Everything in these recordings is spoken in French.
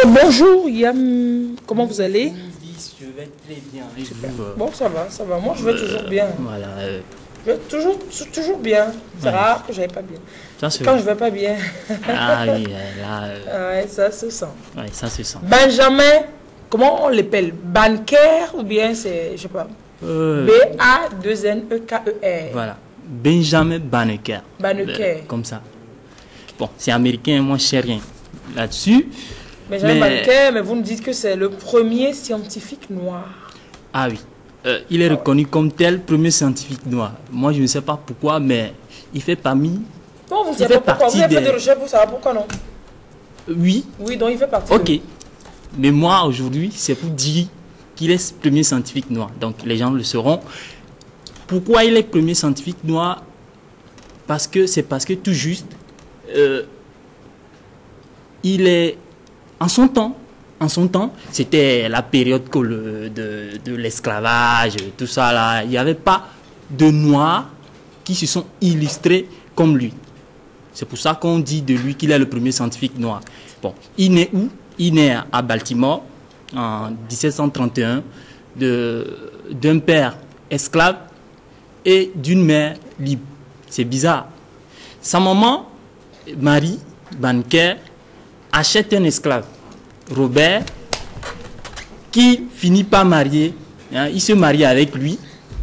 Bonjour Yam, comment vous allez? Je vais très bien. Bon, ça va. Moi, je vais toujours bien. Voilà. Je vais toujours bien. C'est rare que je n'aille pas bien. Quand je ne vais pas bien. Ah oui, là. Ouais, ça se sent. Ouais, ça se sent. Benjamin, comment on l'appelle? Banker ou bien c'est, je sais pas. B-A-2-N-E-K-E-R. Voilà. Benjamin Banneker. Banneker. Comme ça. Bon, c'est américain, moi je sais rien là-dessus. Benjamin Banneker, mais vous me dites que c'est le premier scientifique noir. Ah oui. Il est reconnu comme tel premier scientifique noir. Moi je ne sais pas pourquoi, mais il fait parmi. Non, vous ne savez pas pourquoi. Vous avez fait des recherches pour savoir pourquoi non? Oui. Oui, donc il fait partie. Ok. Mais moi aujourd'hui, c'est pour dire qu'il est le premier scientifique noir. Donc les gens le sauront. Pourquoi il est le premier scientifique noir? Parce que tout juste, il est en son temps, c'était la période de l'esclavage, tout ça là. Il n'y avait pas de noirs qui se sont illustrés comme lui. C'est pour ça qu'on dit de lui qu'il est le premier scientifique noir. Bon, il naît où? Il naît à Baltimore en 1731 d'un père esclave et d'une mère libre. C'est bizarre. Sa maman, Marie Banneker, achète un esclave, Robert, qui finit par marier. Hein, il se marie avec lui,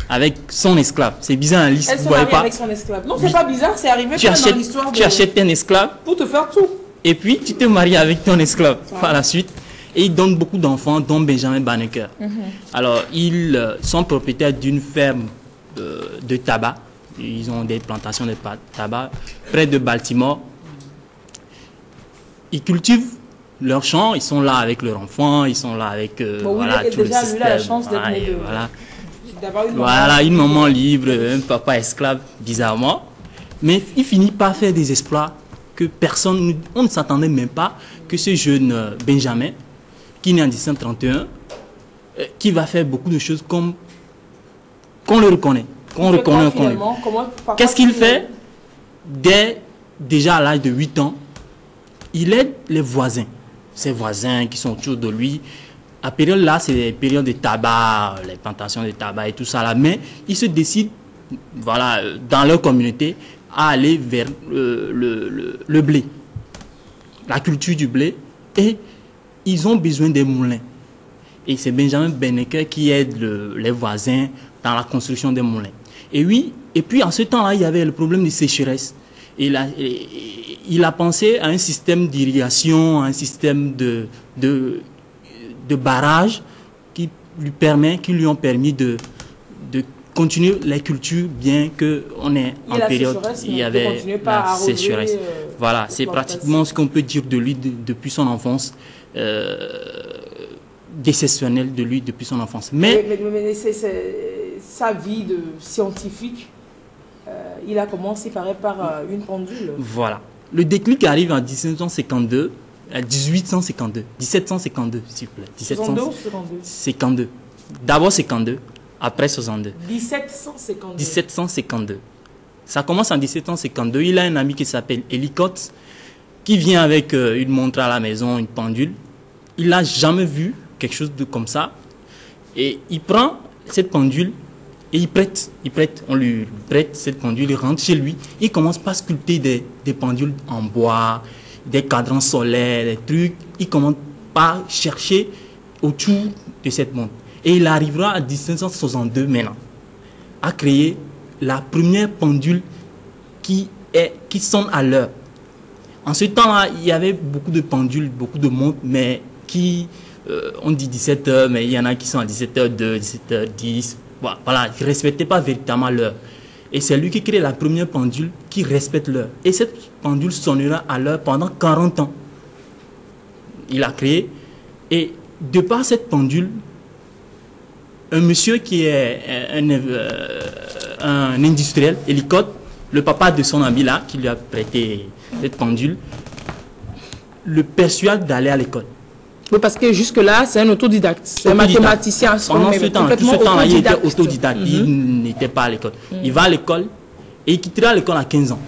avec son esclave. C'est bizarre, Alice. Elle se marie avec son esclave. Non, c'est pas bizarre, c'est arrivé dans l'histoire. Tu achètes un esclave pour te faire tout. Et puis, tu te maries avec ton esclave par la suite. Et il donne beaucoup d'enfants, dont Benjamin Banneker. Alors, ils sont propriétaires d'une ferme de tabac. Ils ont des plantations de tabac près de Baltimore. Ils cultivent leurs champs, ils sont là avec leurs enfants, ils sont là avec voilà, tout le système. Lui, a la chance d'être voilà, une maman libre, un papa esclave, bizarrement. Mais il finit par faire des exploits que personne, on ne s'attendait même pas que ce jeune Benjamin, qui est né en 1931, qui va faire beaucoup de choses comme qu'on le reconnaît. Qu'est-ce qu'il fait? Déjà à l'âge de 8 ans, il aide les voisins, ses voisins qui sont autour de lui. À cette période-là, c'est les périodes de tabac, les plantations de tabac et tout ça là. Mais ils se décident, voilà, dans leur communauté, à aller vers le blé, la culture du blé. Et ils ont besoin des moulins. Et c'est Benjamin Banneker qui aide les voisins dans la construction des moulins. Et oui, et puis en ce temps-là, il y avait le problème de sécheresse. Il a pensé à un système d'irrigation, un système de barrage qui lui ont permis de continuer les cultures, bien qu'on est en période il y avait la sécheresse. Voilà, c'est pratiquement ce qu'on peut dire de lui depuis son enfance, décessionnel de lui depuis son enfance. Mais sa vie de scientifique, il a commencé par une pendule. Voilà. Le déclic arrive en 1752, s'il vous plaît. 1752. D'abord 52, après 62. 1752. Ça commence en 1752. Il a un ami qui s'appelle Ellicott, qui vient avec une montre à la maison, une pendule. Il n'a jamais vu quelque chose de comme ça. Et il prend cette pendule et il prête. On lui prête cette pendule, il rentre chez lui. Il commence par sculpter des pendules en bois, des cadrans solaires, des trucs. Il commence par chercher autour de cette montre. Et il arrivera à 1762 maintenant à créer la première pendule qui sonne à l'heure. En ce temps-là, il y avait beaucoup de pendules, beaucoup de montres, mais on dit 17h, mais il y en a qui sont à 17h02, 17h10. Voilà, ils ne respectaient pas véritablement l'heure. Et c'est lui qui crée la première pendule qui respecte l'heure. Et cette pendule sonnera à l'heure pendant 40 ans. Il a créé. Et de par cette pendule, un monsieur qui est un industriel, Ellicott, le papa de son ami là, qui lui a prêté cette pendule, le persuade d'aller à l'école. Oui, parce que jusque-là, c'est un autodidacte. C'est un mathématicien. Pendant ce temps-là, il était autodidacte. Il n'était pas à l'école. Il va à l'école et il quittera l'école à 15 ans.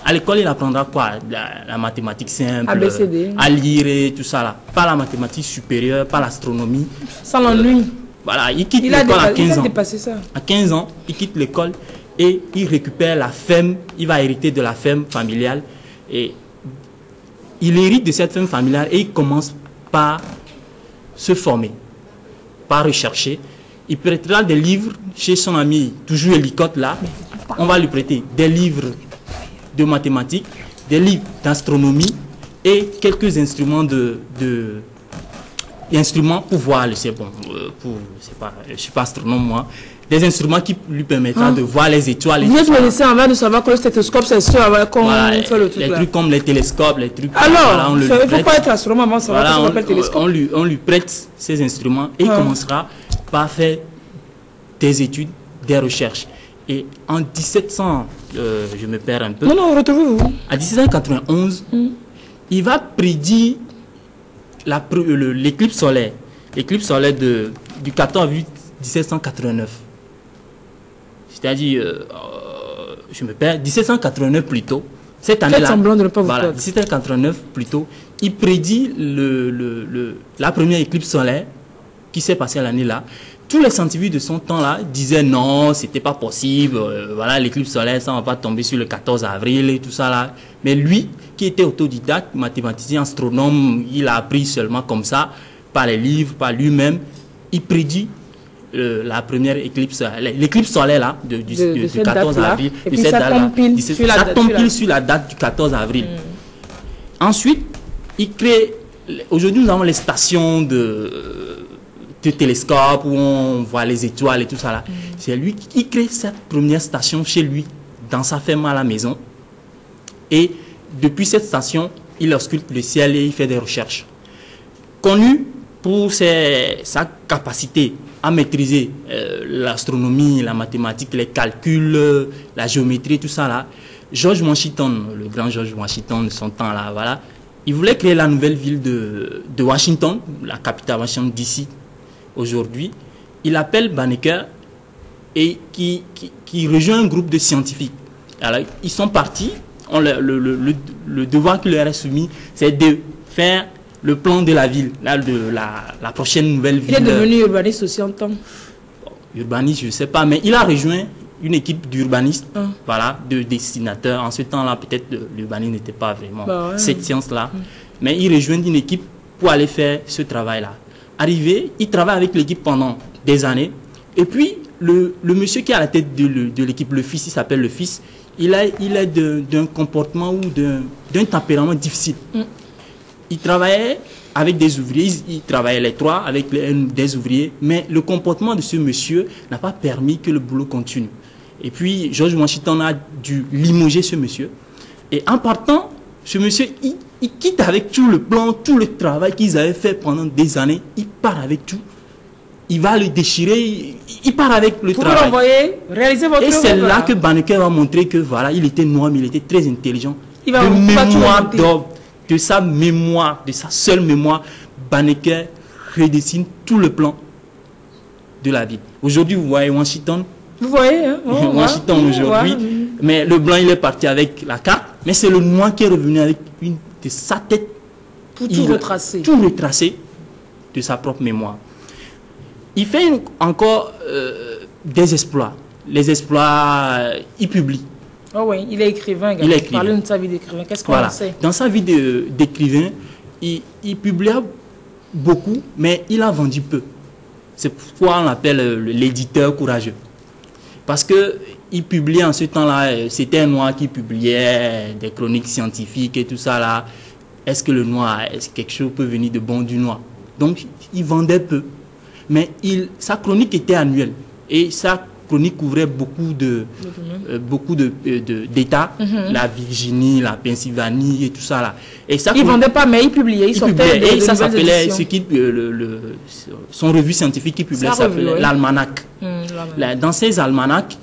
À l'école, il apprendra quoi? La mathématique simple, ABCD. À lire et tout ça là. Pas la mathématique supérieure, pas l'astronomie. Sans l'ennui. Voilà, il quitte l'école à 15 ans. Dépassé ça. À 15 ans, il quitte l'école et il récupère la ferme. Il va hériter de la ferme familiale. Et il hérite de cette ferme familiale et il commence par se former, par rechercher. Il prêtera des livres chez son ami, toujours Ellicotte là. On va lui prêter des livres de mathématiques, des livres d'astronomie et quelques instruments instruments pour voir, je sais pas, je suis pas astronome moi, des instruments qui lui permettront de voir les étoiles. Vous êtes me laisser en de savoir que le stéthoscope c'est sûr qu'on fait le truc les là. trucs comme les télescopes, les trucs. Alors, il ne faut pas être astronome avant de savoir ce qu'on appelle télescope. On lui prête ces instruments et il commencera par faire des études, des recherches. Et en 1700, je me perds un peu. Non, retrouvez-vous. À 1791, il va prédire l'éclipse solaire. L'éclipse solaire du 14 avril 1789. C'est-à-dire, je me perds, 1789 plutôt. Cette année-là, semblant de ne pas vous voilà, 1789 plutôt, il prédit la première éclipse solaire qui s'est passée l'année-là. Tous les scientifiques de son temps-là disaient non, c'était pas possible, voilà, l'éclipse solaire, ça va pas tomber sur le 14 avril et tout ça là. Mais lui, qui était autodidacte, mathématicien, astronome, il a appris seulement comme ça, par les livres, par lui-même, il prédit la première éclipse, l'éclipse solaire là, du 14 avril. Et puis ça tombe pile sur la date du 14 avril. Ensuite, il crée, aujourd'hui nous avons les stations de télescope où on voit les étoiles et tout ça là. C'est lui qui crée cette première station chez lui, dans sa ferme à la maison. Et depuis cette station, il ausculte le ciel et il fait des recherches. Connu pour sa capacité à maîtriser l'astronomie, la mathématique, les calculs, la géométrie, tout ça là, George Washington, le grand George Washington de son temps là, voilà, il voulait créer la nouvelle ville de Washington, la capitale Washington DC. Aujourd'hui, il appelle Banneker et qui rejoint un groupe de scientifiques. Alors, ils sont partis. Le devoir qui leur est soumis, c'est de faire le plan de la ville, la prochaine nouvelle ville. Il est devenu urbaniste aussi en temps. Urbaniste, je ne sais pas, mais il a rejoint une équipe d'urbanistes, voilà, de dessinateurs. En ce temps-là, peut-être l'urbanisme n'était pas vraiment cette science-là. Mais il rejoint une équipe pour aller faire ce travail-là. Arrivé, il travaille avec l'équipe pendant des années. Et puis, le monsieur qui est à la tête de l'équipe, le fils, il s'appelle le fils, il est d'un comportement ou d'un tempérament difficile. Il travaillait avec des ouvriers, il travaillait les trois avec des ouvriers, mais le comportement de ce monsieur n'a pas permis que le boulot continue. Et puis, George Washington a dû limoger ce monsieur. Et en partant, ce monsieur, il quitte avec tout le plan, tout le travail qu'ils avaient fait pendant des années. Il part avec tout. Il va le déchirer. Il part avec le travail. Vous l'envoyer, réaliser votre Et c'est là que Banneker va montrer que voilà, il était noir, mais il était très intelligent. Il va de sa mémoire, de sa seule mémoire, Banneker redessine tout le plan de la ville. Aujourd'hui, vous voyez Washington. Vous voyez, hein? Washington aujourd'hui. Mais le blanc, il est parti avec la carte. Mais c'est le noir qui est revenu avec de sa tête. Pour tout retracer. Tout retracer de sa propre mémoire. Il fait encore des exploits. Les exploits, il publie. Oh oui, il est écrivain. Il est écrivain. Parlez de sa vie d'écrivain. Qu'est-ce qu'on sait? Dans sa vie d'écrivain, il publia beaucoup, mais il a vendu peu. C'est pourquoi on l'appelle l'éditeur courageux. Parce qu'il publiait en ce temps-là, c'était un noir qui publiait des chroniques scientifiques et tout ça là. Est-ce que le noir, est-ce que quelque chose peut venir de bon du noir? Donc, il vendait peu. Mais sa chronique était annuelle. Et sa chronique couvrait beaucoup d'États, la Virginie, la Pennsylvanie et tout ça là. Et ça, il ne vendait pas, mais il publiait. Il sortait et ça s'appelait, son revue scientifique qu'il publiait s'appelait l'Almanach. Dans ces almanachs,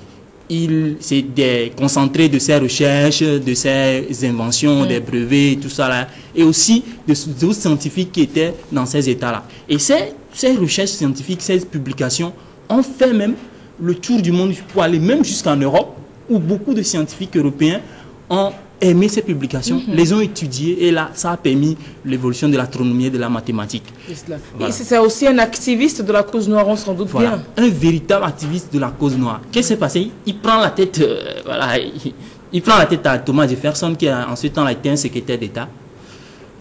c'est des concentrés de ses recherches, de ses inventions, des brevets, tout ça là. Et aussi d'autres scientifiques qui étaient dans ces états-là. Et ces recherches scientifiques, ces publications ont fait même le tour du monde pour aller même jusqu'en Europe, où beaucoup de scientifiques européens ont aimé ces publications, les ont étudiées et là, ça a permis l'évolution de l'astronomie et de la mathématique. Voilà. Et c'est aussi un activiste de la cause noire, on s'en doute bien. Un véritable activiste de la cause noire. Qu'est-ce qui s'est passé? Il prend la tête, il prend la tête à Thomas Jefferson, qui a ensuite été un secrétaire d'État.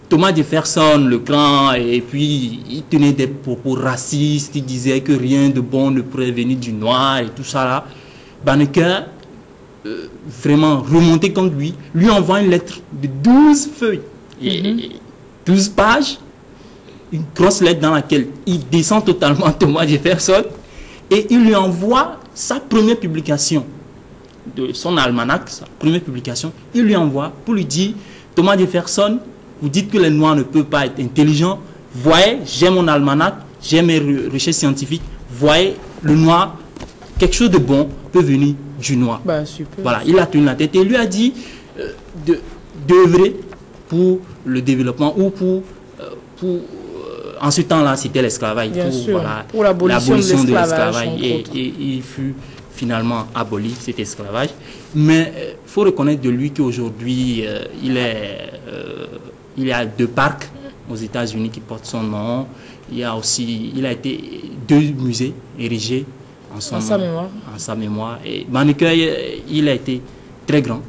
Thomas Jefferson, le grand, et puis il tenait des propos racistes, il disait que rien de bon ne pourrait venir du noir et tout ça là. Banneker, vraiment remonté contre lui envoie une lettre de 12 feuilles, et 12 pages, une grosse lettre dans laquelle il descend totalement Thomas Jefferson et il lui envoie sa première publication de son almanach, sa première publication, il lui envoie pour lui dire: Thomas Jefferson, vous dites que les Noirs ne peuvent pas être intelligents, voyez, j'ai mon almanach, j'ai mes recherches scientifiques, voyez, le noir, quelque chose de bon peut venir du noir. Bah, super. Voilà, il a tenu la tête et il lui a dit d'œuvrer pour le développement ou pour en ce temps-là, c'était l'esclavage. Pour l'abolition de l'esclavage. Et il fut finalement aboli, cet esclavage. Mais il faut reconnaître de lui qu'aujourd'hui, il y a 2 parcs aux États-Unis qui portent son nom. Il a été 2 musées érigés en sa mémoire. Et Banneker, il a été très grand.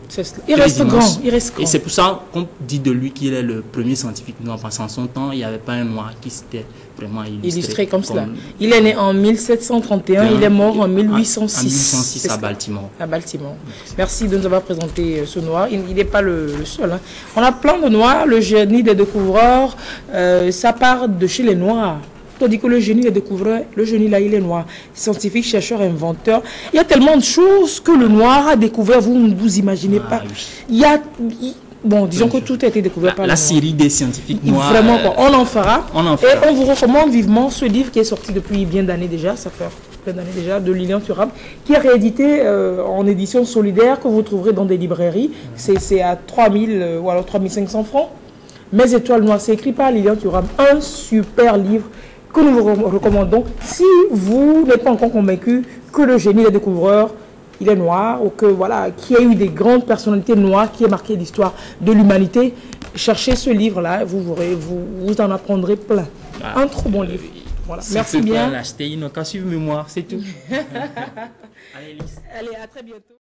Il reste grand. Et c'est pour ça qu'on dit de lui qu'il est le premier scientifique noir. Parce qu'en son temps, il n'y avait pas un noir qui s'était vraiment illustré comme cela. Il est né en 1731, il est mort en 1806. En 1806 à Baltimore. À Baltimore. Merci de nous avoir présenté ce noir. Il n'est pas le seul. Hein. On a plein de noirs. Le génie des découvreurs, ça part de chez les noirs. Tandis que le génie des découvreurs, le génie là, il est noir. Scientifique, chercheur, inventeur. Il y a tellement de choses que le noir a découvert, vous ne vous imaginez pas. Oui. Bon, disons que tout a été découvert par la série des scientifiques noirs. Vraiment, on en fera. Et on vous recommande vivement ce livre qui est sorti depuis bien d'années déjà, ça fait plein d'années déjà, de Lilian Thuram, qui est réédité en édition solidaire, que vous trouverez dans des librairies. C'est à 3000 ou alors 3500 francs. Mes étoiles noires, c'est écrit par Lilian Thuram. Un super livre que nous vous recommandons si vous n'êtes pas encore convaincu que le génie des découvreurs, il est noir, ou que voilà, qu'il y a eu des grandes personnalités noires qui ont marqué l'histoire de l'humanité. Cherchez ce livre-là, vous en apprendrez plein. Un trop bon livre. Voilà. Merci bien. L'acheter, il n'a qu'à suivre mémoire, c'est tout. Allez, à très bientôt.